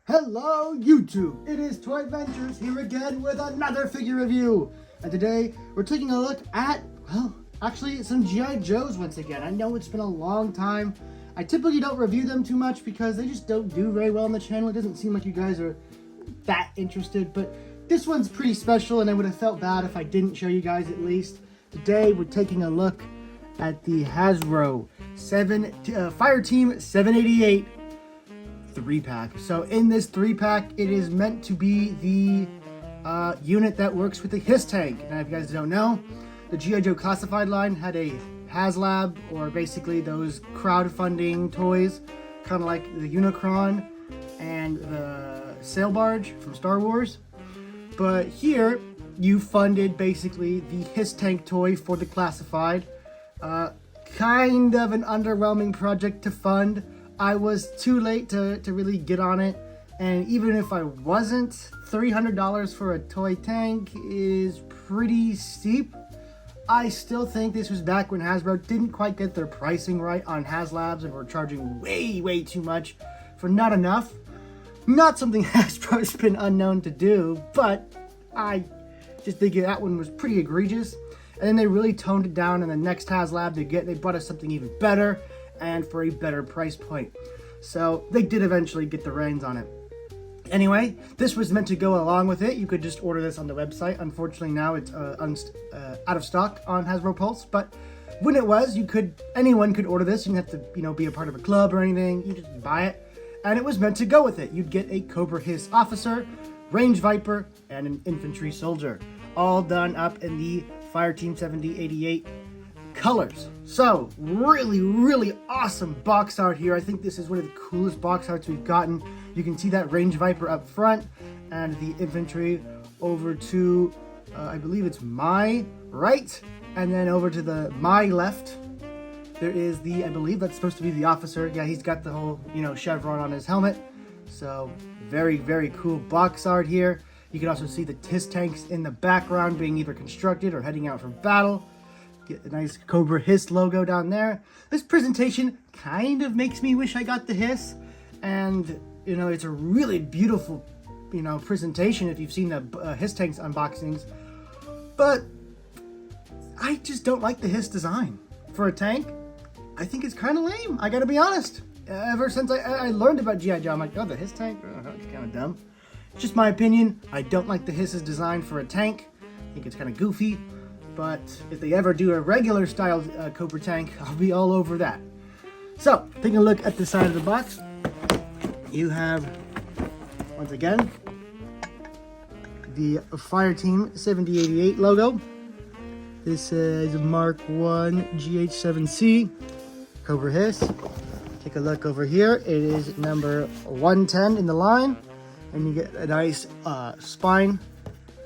Hello YouTube, it is Toy Ventures here again with another figure review. And today we're taking a look at, well, actually some G.I. Joes once again. I know it's been a long time. I typically don't review them too much because they just don't do very well on the channel. It doesn't seem like you guys are that interested, but this one's pretty special and I would have felt bad if I didn't show you guys at least. Today we're taking a look at the Hasbro Fire Team 788 3-pack. So in this 3-pack, it is meant to be the unit that works with the Hiss tank. Now, if you guys don't know, the G.I. Joe Classified line had a Haslab, or basically those crowdfunding toys, kind of like the Unicron and the Sail Barge from Star Wars. But here, you funded basically the Hiss tank toy for the Classified. Kind of an underwhelming project to fund. I was too late to really get on it, and even if I wasn't, $300 for a toy tank is pretty steep. I still think this was back when Hasbro didn't quite get their pricing right on Haslabs and were charging way too much for not enough. Not something Hasbro's been unknown to do, but I just think that one was pretty egregious. And then they really toned it down in the next Haslab they brought us something even better and for a better price point. So they did eventually get the reins on it. Anyway, this was meant to go along with it. You could just order this on the website. Unfortunately, now it's out of stock on Hasbro Pulse. But when it was, anyone could order this. You didn't have to, be a part of a club or anything. You just buy it, and it was meant to go with it. You'd get a Cobra Hiss officer, range viper, and an infantry soldier, all done up in the Fire Team 7088 colors. So really awesome box art here. I think this is one of the coolest box arts we've gotten. You can see that range viper up front and the infantry over to I believe it's my right, and then over to my left there is I believe that's supposed to be the officer. Yeah, he's got the whole chevron on his helmet. So very cool box art here. You can also see the Hiss tanks in the background being either constructed or heading out for battle. Get a nice Cobra Hiss logo down there. This presentation kind of makes me wish I got the Hiss, and it's a really beautiful presentation if you've seen the Hiss tanks unboxings, but I just don't like the Hiss design for a tank. I think it's kind of lame, I gotta be honest. Ever since I learned about G.I. Joe, I'm like, oh, the Hiss tank? Oh, it's kind of dumb. It's just my opinion. I don't like the Hiss's design for a tank. I think it's kind of goofy. But if they ever do a regular style Cobra tank, I'll be all over that. So, taking a look at the side of the box, you have, once again, the Fire Team 7088 logo. This is Mark 1 GH7C Cobra Hiss. Take a look over here. It is number 110 in the line, and you get a nice spine.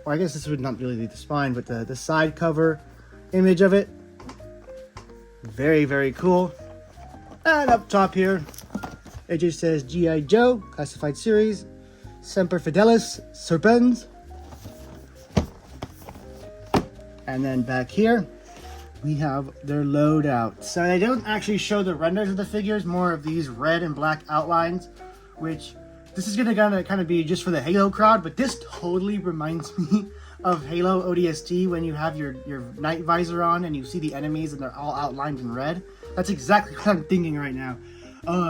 Or I guess this would not really be the spine, but the side cover image of it. Very cool. And up top here, it just says G.I. Joe Classified Series Semper Fidelis Serpens. And then back here, we have their loadout. So they don't actually show the renders of the figures, more of these red and black outlines, which this is gonna kind of be just for the Halo crowd, but this totally reminds me of Halo ODST when you have your night visor on and you see the enemies and they're all outlined in red. That's exactly what I'm thinking right now.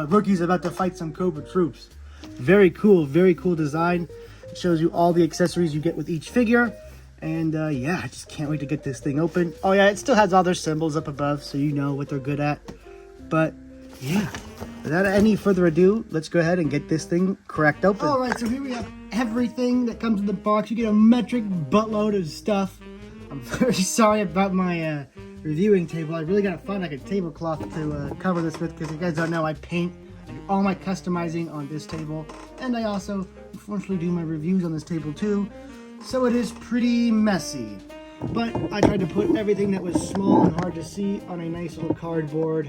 Rookie's about to fight some Cobra troops. Very cool design. It shows you all the accessories you get with each figure. And yeah, I just can't wait to get this thing open. Oh yeah, it still has all their symbols up above, so you know what they're good at. But yeah, without any further ado, let's go ahead and get this thing cracked open. All right, so here we have everything that comes in the box. You get a metric buttload of stuff. I'm very sorry about my reviewing table. I really gotta find like a tablecloth to cover this with, because you guys don't know, I paint. I do all my customizing on this table, and I also unfortunately do my reviews on this table too. So it is pretty messy. But I tried to put everything that was small and hard to see on a nice little cardboard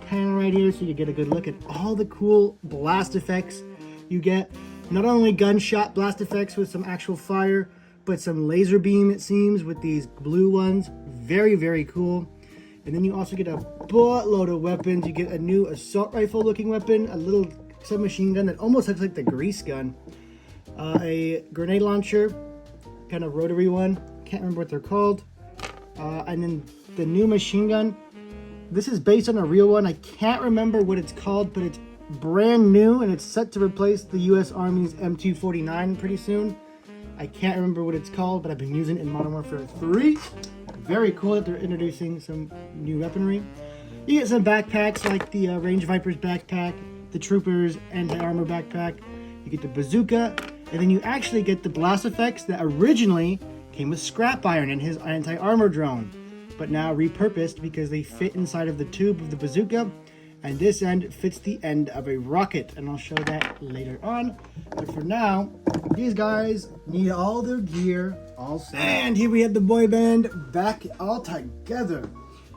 panel right here, so you get a good look at all the cool blast effects you get. Not only gunshot blast effects with some actual fire, but some laser beam, it seems, with these blue ones. Very cool. And then you also get a buttload of weapons. You get a new assault rifle looking weapon, a little submachine gun that almost looks like the grease gun. A grenade launcher, kind of rotary one. Can't remember what they're called. And then the new machine gun. This is based on a real one. I can't remember what it's called, but it's brand new and it's set to replace the U.S. Army's M249 pretty soon. I can't remember what it's called, but I've been using it in Modern Warfare 3. Very cool that they're introducing some new weaponry. You get some backpacks like the Range Viper's backpack, the Trooper's anti-armor backpack. You get the bazooka, and then you actually get the blast effects that originally came with Scrap Iron and his anti-armor drone, but now repurposed because they fit inside of the tube of the bazooka, and this end fits the end of a rocket, and I'll show that later on. But for now, these guys need all their gear all set. And here we have the boy band back all together.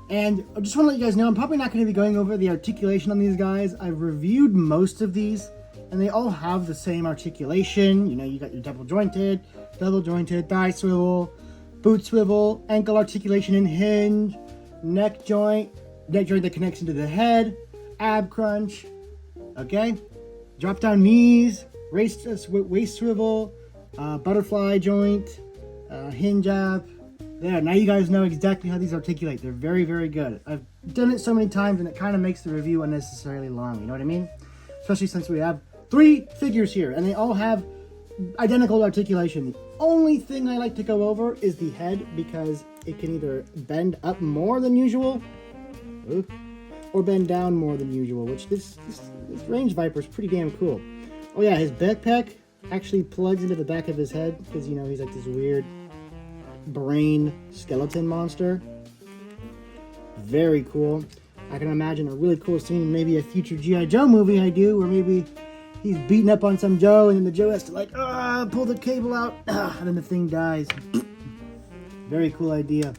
And I just want to let you guys know, I'm probably not going to be going over the articulation on these guys. I've reviewed most of these, and they all have the same articulation. You know, you got your double jointed, thigh swivel, boot swivel, ankle articulation and hinge, neck joint that connects into the head, ab crunch, okay? Drop down knees, waist swivel, butterfly joint, hinge ab. There, now you guys know exactly how these articulate. They're very, very good. I've done it so many times and it kind of makes the review unnecessarily long, you know what I mean? Especially since we have 3 figures here and they all have identical articulation. The only thing I like to go over is the head because it can either bend up more than usual or bend down more than usual, which this Range Viper is pretty damn cool. Oh yeah, his backpack actually plugs into the back of his head because, you know, he's like this weird brain skeleton monster. Very cool. I can imagine a really cool scene, maybe a future G.I. Joe movie I do, where maybe he's beating up on some Joe and then the Joe has to like pull the cable out and then the thing dies. Very cool idea.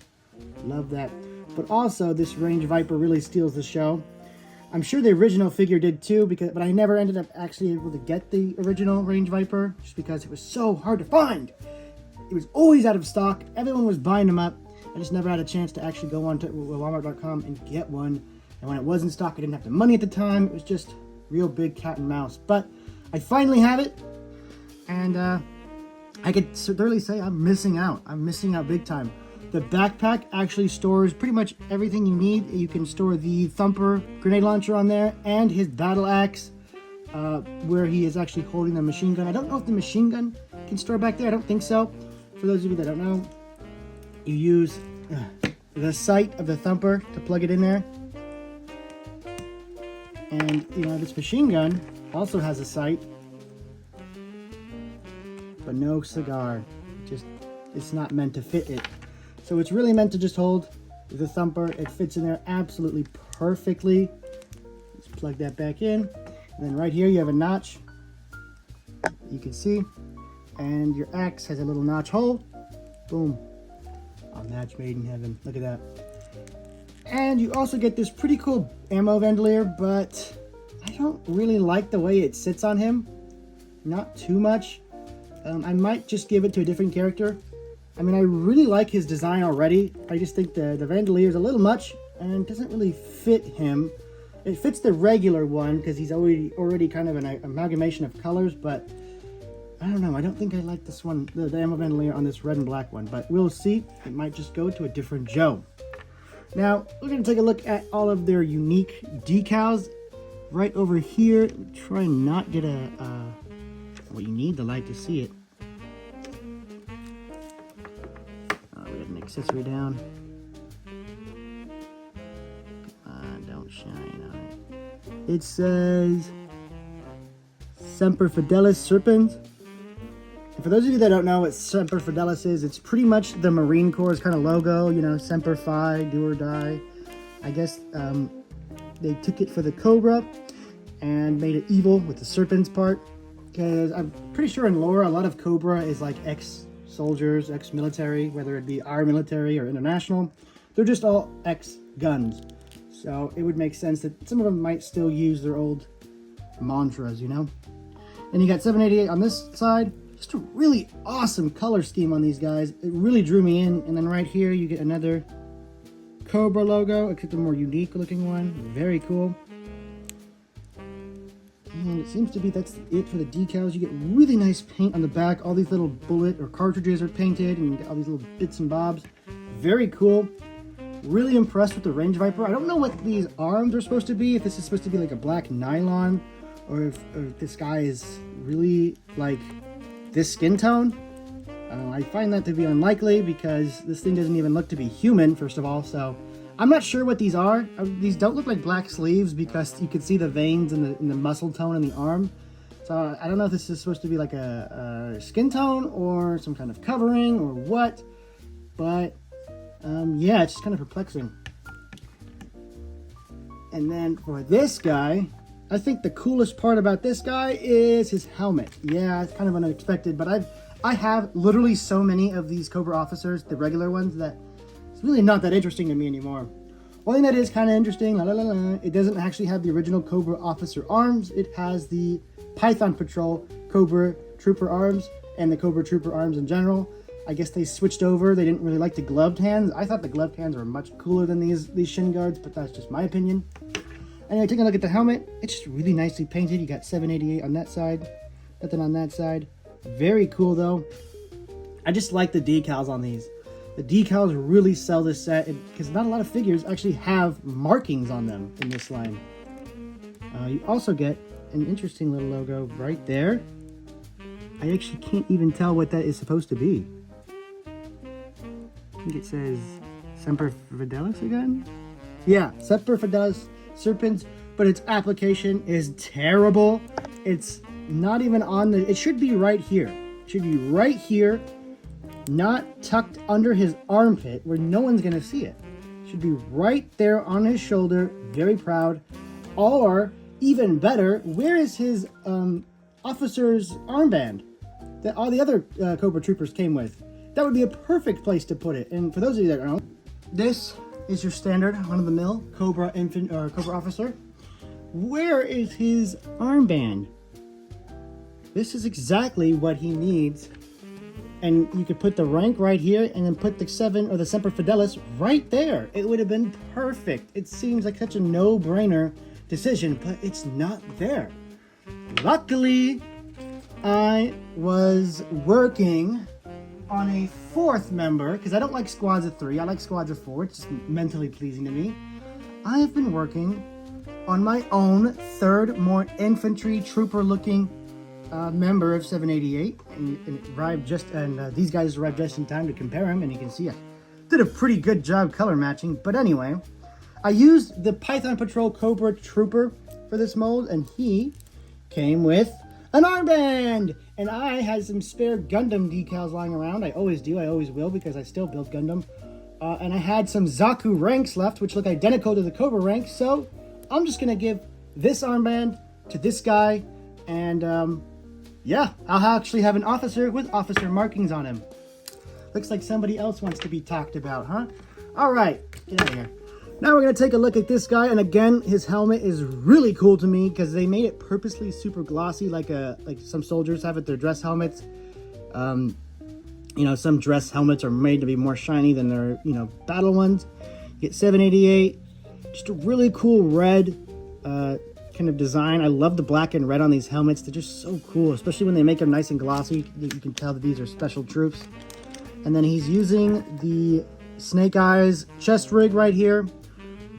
Love that. But also this Range Viper really steals the show. I'm sure the original figure did too, but I never ended up actually able to get the original Range Viper just because it was so hard to find. It was always out of stock. Everyone was buying them up. I just never had a chance to actually go on to Walmart.com and get one. And when it was in stock, I didn't have the money at the time. It was just real big cat and mouse. But I finally have it. And I could certainly say I'm missing out. I'm missing out big time. The backpack actually stores pretty much everything you need. You can store the Thumper grenade launcher on there and his battle axe, where he is actually holding the machine gun. I don't know if the machine gun can store back there. I don't think so. For those of you that don't know, you use the sight of the Thumper to plug it in there. And, you know, this machine gun also has a sight, but no cigar. It's not meant to fit it. So it's really meant to just hold the Thumper. It fits in there absolutely perfectly. Let's plug that back in. And then right here you have a notch. You can see. And your axe has a little notch hole. Boom. A match made in heaven. Look at that. And you also get this pretty cool ammo vendolier, but I don't really like the way it sits on him. Not too much. I might just give it to a different character. I mean, I really like his design already. I just think the vendolier is a little much and doesn't really fit him. It fits the regular one because he's already kind of an amalgamation of colors, but I don't know. I don't think I like this one, the ammo vendolier on this red and black one, but we'll see. It might just go to a different Joe. Now, we're going to take a look at all of their unique decals right over here. Try and not get well, you need the light to see it. We got an accessory down. Don't shine on it. It says Semper Fidelis Serpens. And for those of you that don't know what Semper Fidelis is, it's pretty much the Marine Corps' kind of logo, you know, Semper Fi, do or die. I guess they took it for the Cobra and made it evil with the serpents part. Because I'm pretty sure in lore, a lot of Cobra is like ex-soldiers, ex-military, whether it be our military or international. They're just all ex-guns. So it would make sense that some of them might still use their old mantras, you know? And you got 788 on this side. Just a really awesome color scheme on these guys. It really drew me in. And then right here, you get another Cobra logo, except a more unique looking one. Very cool. And it seems to be that's it for the decals. You get really nice paint on the back. All these little bullet or cartridges are painted, and you get all these little bits and bobs. Very cool. Really impressed with the Range Viper. I don't know what these arms are supposed to be, if this is supposed to be like a black nylon, or if this guy is really like this skin tone. I find that to be unlikely because this thing doesn't even look to be human, first of all, so I'm not sure what these are. These don't look like black sleeves because you can see the veins and the muscle tone in the arm. So I don't know if this is supposed to be like a skin tone or some kind of covering or what, but yeah, it's just kind of perplexing. And then for this guy, I think the coolest part about this guy is his helmet. Yeah, it's kind of unexpected, but I have literally so many of these Cobra officers, the regular ones, that it's really not that interesting to me anymore. One thing that is kind of interesting, it doesn't actually have the original Cobra officer arms. It has the Python Patrol Cobra Trooper arms and the Cobra Trooper arms in general. I guess they switched over. They didn't really like the gloved hands. I thought the gloved hands were much cooler than these shin guards, but that's just my opinion. Anyway, taking a look at the helmet, it's just really nicely painted. You got 788 on that side, nothing on that side. Very cool though. I just like the decals on these. The decals really sell this set because not a lot of figures actually have markings on them in this line. You also get an interesting little logo right there. I actually can't even tell what that is supposed to be. I think it says Semper Fidelis again? Yeah, Semper Fidelis Serpens, but its application is terrible. It's not even on the, it should be right here. It should be right here, not tucked under his armpit where no one's gonna see it. It should be right there on his shoulder, very proud. Or even better, where is his officer's armband that all the other Cobra troopers came with? That would be a perfect place to put it. And for those of you that don't know, this is your standard run-of-the-mill Cobra Cobra officer. Where is his armband? This is exactly what he needs. And you could put the rank right here and then put the 7 or the Semper Fidelis right there. It would have been perfect. It seems like such a no-brainer decision, but it's not there. Luckily, I was working on a 4th member, because I don't like squads of 3, I like squads of 4, it's just mentally pleasing to me. I have been working on my own 3rd, more infantry trooper looking member of 788, and it arrived just, and these guys arrived just in time to compare him, and you can see I did a pretty good job color matching. But anyway, I used the Python Patrol Cobra Trooper for this mold, and he came with an armband, and I had some spare Gundam decals lying around. I always do, I always will, because I still build Gundam. And I had some Zaku ranks left, which look identical to the Cobra ranks, so I'm just gonna give this armband to this guy, and yeah, I'll actually have an officer with officer markings on him. Looks like somebody else wants to be talked about, huh? All right, get out of here. Now we're gonna take a look at this guy, and again, his helmet is really cool to me because they made it purposely super glossy, like some soldiers have at their dress helmets. You know, some dress helmets are made to be more shiny than their, you know, battle ones. You get 788, just a really cool red kind of design. I love the black and red on these helmets. They're just so cool, especially when they make them nice and glossy. You can tell that these are special troops. And then he's using the Snake Eyes chest rig right here.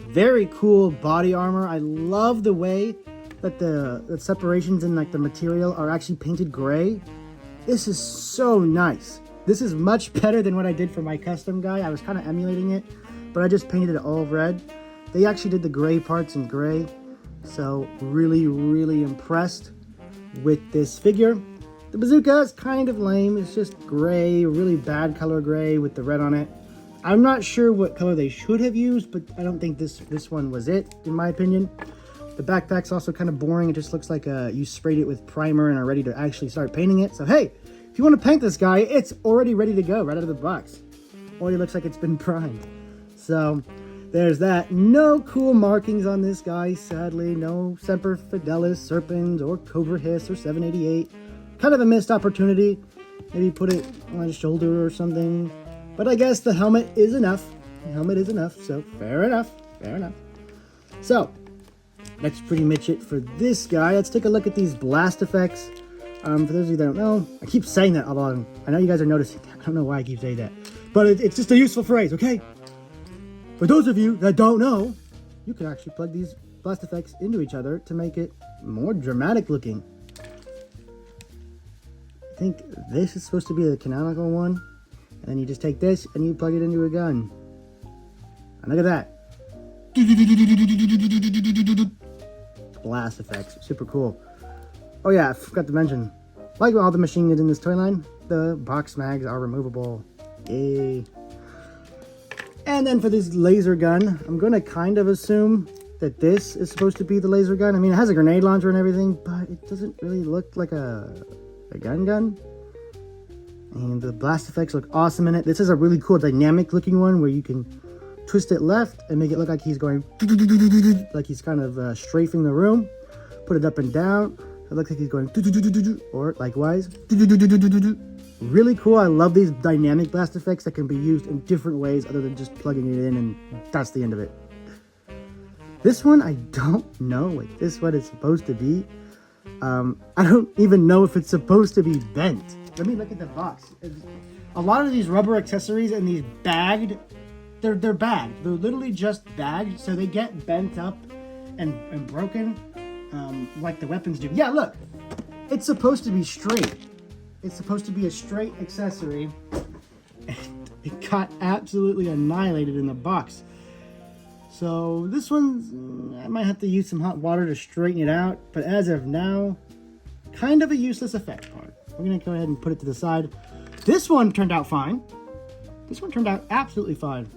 Very cool body armor. I love the way that the separations in like the material are actually painted gray. This is so nice. This is much better than what I did for my custom guy. I was kind of emulating it, but I just painted it all red. They actually did the gray parts in gray. So really, really impressed with this figure. The bazooka is kind of lame. It's just gray, really bad color gray with the red on it. I'm not sure what color they should have used, but I don't think this one was it, in my opinion. The backpack's also kind of boring. It just looks like you sprayed it with primer and are ready to actually start painting it. So hey, if you want to paint this guy, it's already ready to go right out of the box. Already looks like it's been primed. So there's that. No cool markings on this guy, sadly. No Semper Fidelis, Serpens, or Cobra Hiss, or 788. Kind of a missed opportunity. Maybe put it on his shoulder or something. But I guess the helmet is enough. The helmet is enough, so fair enough. Fair enough. So, that's pretty much it for this guy. Let's take a look at these blast effects. For those of you that don't know, I keep saying that, although I know you guys are noticing that. I don't know why I keep saying that. But it's just a useful phrase, okay? For those of you that don't know, you can actually plug these blast effects into each other to make it more dramatic looking. I think this is supposed to be the canonical one. And then you just take this and you plug it into a gun. And look at that. Blast effects, super cool. Oh yeah, I forgot to mention, like all the machine guns in this toy line, the box mags are removable. Yay. And then for this laser gun, I'm gonna kind of assume that this is supposed to be the laser gun. I mean, it has a grenade launcher and everything, but it doesn't really look like a gun. And the blast effects look awesome in it. This is a really cool dynamic looking one where you can twist it left and make it look like he's going, like he's kind of strafing the room. Put it up and down. It looks like he's going, or likewise. Really cool. I love these dynamic blast effects that can be used in different ways other than just plugging it in and that's the end of it. This one, I don't know what this one is supposed to be. I don't even know if it's supposed to be bent. Let me look at the box. A lot of these rubber accessories and these bagged, they're bagged. They're literally just bagged, so they get bent up and broken. Like the weapons do. Yeah, look, it's supposed to be straight. It's supposed to be a straight accessory. It got absolutely annihilated in the box. So this one, I might have to use some hot water to straighten it out. But as of now, kind of a useless effect part. We're gonna go ahead and put it to the side. This one turned out fine. This one turned out absolutely fine.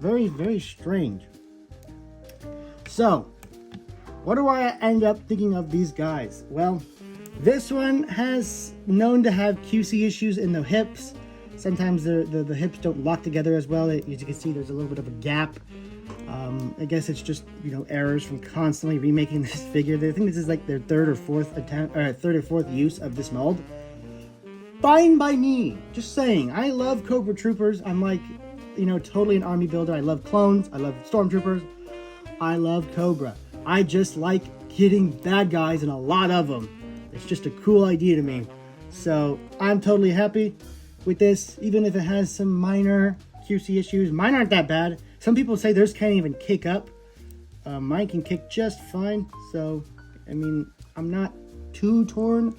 Very, very strange. So, what do I end up thinking of these guys? Well, this one has known to have QC issues in the hips. Sometimes the hips don't lock together as well. As you can see, there's a little bit of a gap. I guess it's just, you know, errors from constantly remaking this figure. I think this is like their third or fourth use of this mold. Fine by me. Just saying. I love Cobra Troopers. I'm like, you know, totally an army builder. I love clones. I love stormtroopers. I love Cobra. I just like getting bad guys and a lot of them. It's just a cool idea to me. So I'm totally happy with this, even if it has some minor QC issues. Mine aren't that bad. Some people say theirs can't even kick up. Mine can kick just fine. So, I mean, I'm not too torn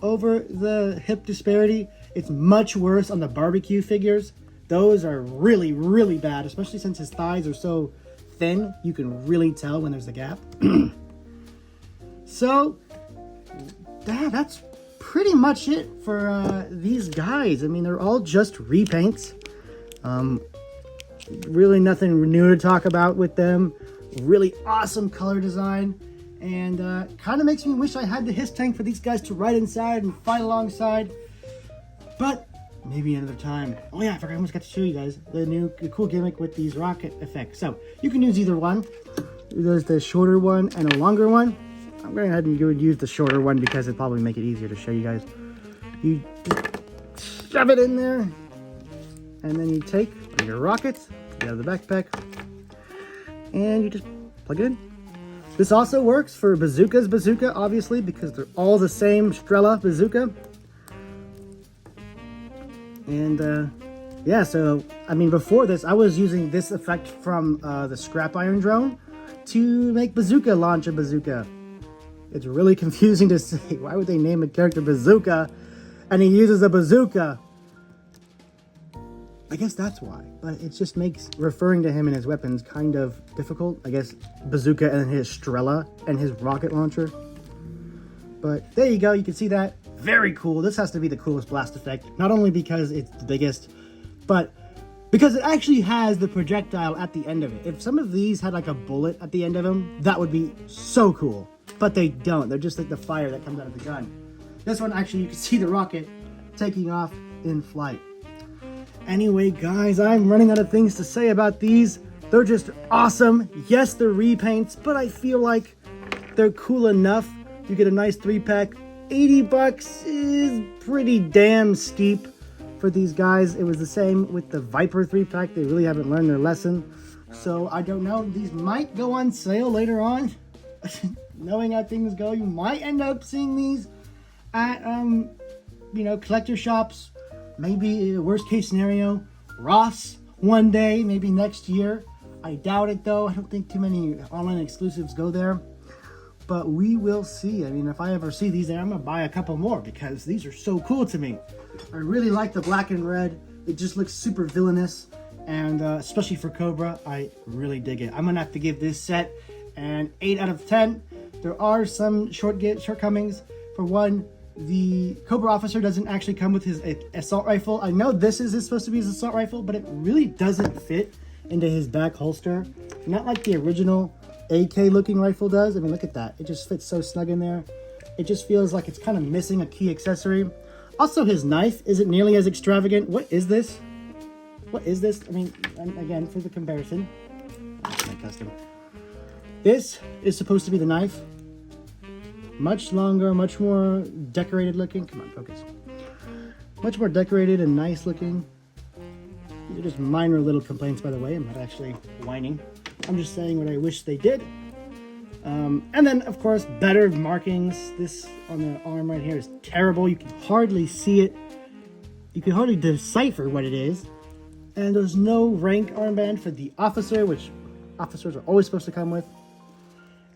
over the hip disparity. It's much worse on the barbecue figures. Those are really, really bad, especially since his thighs are so thin. You can really tell when there's a gap. So, that's pretty much it for these guys. I mean, they're all just repaints. Really nothing new to talk about with them. Really awesome color design. And kind of makes me wish I had the Hiss tank for these guys to ride inside and fight alongside. But maybe another time. Oh yeah, I forgot, I almost got to show you guys the cool gimmick with these rocket effects. So you can use either one. There's the shorter one and a longer one. I'm going to go ahead and use the shorter one because it'll probably make it easier to show you guys. You just shove it in there, and then you take your rockets out of the backpack, and you just plug it in. This also works for Bazooka's bazooka, obviously, because they're all the same Strela bazooka. And yeah, so I mean, before this, I was using this effect from the scrap iron drone to make Bazooka launch a bazooka. It's really confusing to say. Why would they name a character Bazooka and he uses a bazooka? I guess that's why. But it just makes referring to him and his weapons kind of difficult. I guess Bazooka and his Strela and his rocket launcher. But there you go. You can see that. Very cool. This has to be the coolest blast effect. Not only because it's the biggest, but because it actually has the projectile at the end of it. If some of these had like a bullet at the end of them, that would be so cool. But they don't. They're just like the fire that comes out of the gun. This one, actually, you can see the rocket taking off in flight. Anyway, guys, I'm running out of things to say about these. They're just awesome. Yes, they're repaints, but I feel like they're cool enough. You get a nice 3-pack. 80 bucks is pretty damn steep for these guys. It was the same with the Viper 3-pack. They really haven't learned their lesson. So I don't know. These might go on sale later on. knowing how things go, you might end up seeing these at, collector shops. Maybe worst case scenario, Ross one day, maybe next year. I doubt it though. I don't think too many online exclusives go there. But we will see. I mean, if I ever see these there, I'm going to buy a couple more because these are so cool to me. I really like the black and red. It just looks super villainous. And especially for Cobra, I really dig it. I'm going to have to give this set an 8 out of 10. There are some shortcomings. For one, the Cobra officer doesn't actually come with his assault rifle. I know this is supposed to be his assault rifle, but it really doesn't fit into his back holster. Not like the original AK looking rifle does. I mean, look at that. It just fits so snug in there. It just feels like it's kind of missing a key accessory. Also, his knife isn't nearly as extravagant. What is this? What is this? I mean, again, for the comparison, my custom. This is supposed to be the knife. Much longer, much more decorated looking. Come on, focus. Much more decorated and nice looking. These are just minor little complaints, by the way. I'm not actually whining. I'm just saying what I wish they did. And then, of course, better markings. This on the arm right here is terrible. You can hardly see it. You can hardly decipher what it is. And there's no rank armband for the officer, which officers are always supposed to come with.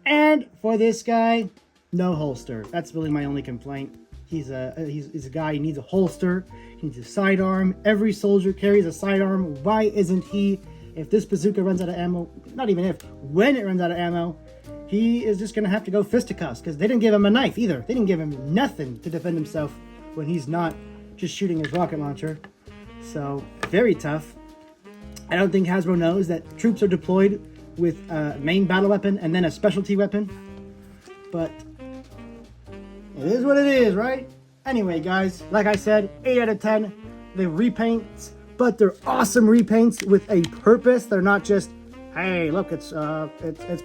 And for this guy, no holster. That's really my only complaint. He's a guy, he needs a holster. He needs a sidearm. Every soldier carries a sidearm. Why isn't he? If this bazooka runs out of ammo, not even if, when it runs out of ammo, he is just going to have to go fisticuffs because they didn't give him a knife either. They didn't give him nothing to defend himself when he's not just shooting his rocket launcher. So, very tough. I don't think Hasbro knows that troops are deployed with a main battle weapon and then a specialty weapon. But it is what it is, right? Anyway, guys, like I said, 8 out of 10. The repaints, but they're awesome repaints with a purpose. They're not just, hey, look, it's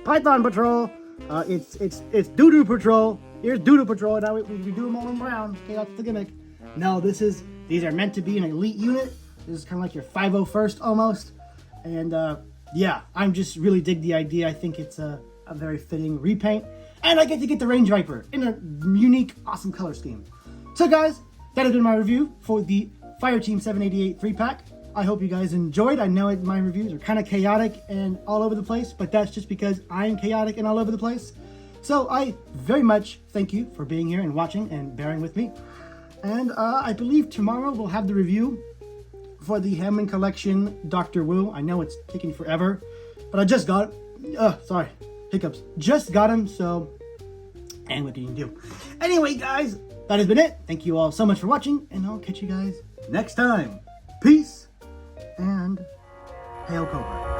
Python Patrol. It's Doo-Doo Patrol. Here's Doo-Doo Patrol. Now we do them all in brown. Okay, that's the gimmick. No, these are meant to be an elite unit. This is kind of like your 501st almost. And yeah, I'm just really dig the idea. I think it's a very fitting repaint. And I get to get the Range Viper in a unique, awesome color scheme. So guys, that has been my review for the Fire Team 788 3-pack. I hope you guys enjoyed. I know my reviews are kind of chaotic and all over the place, but that's just because I'm chaotic and all over the place. So I very much thank you for being here and watching and bearing with me. And I believe tomorrow we'll have the review for the Hammond Collection Dr. Wu. I know it's taking forever, but I just got it. Sorry, hiccups. Just got him, so, and what can you do? Anyway, guys, that has been it. Thank you all so much for watching, and I'll catch you guys next time. Peace, and hail Cobra.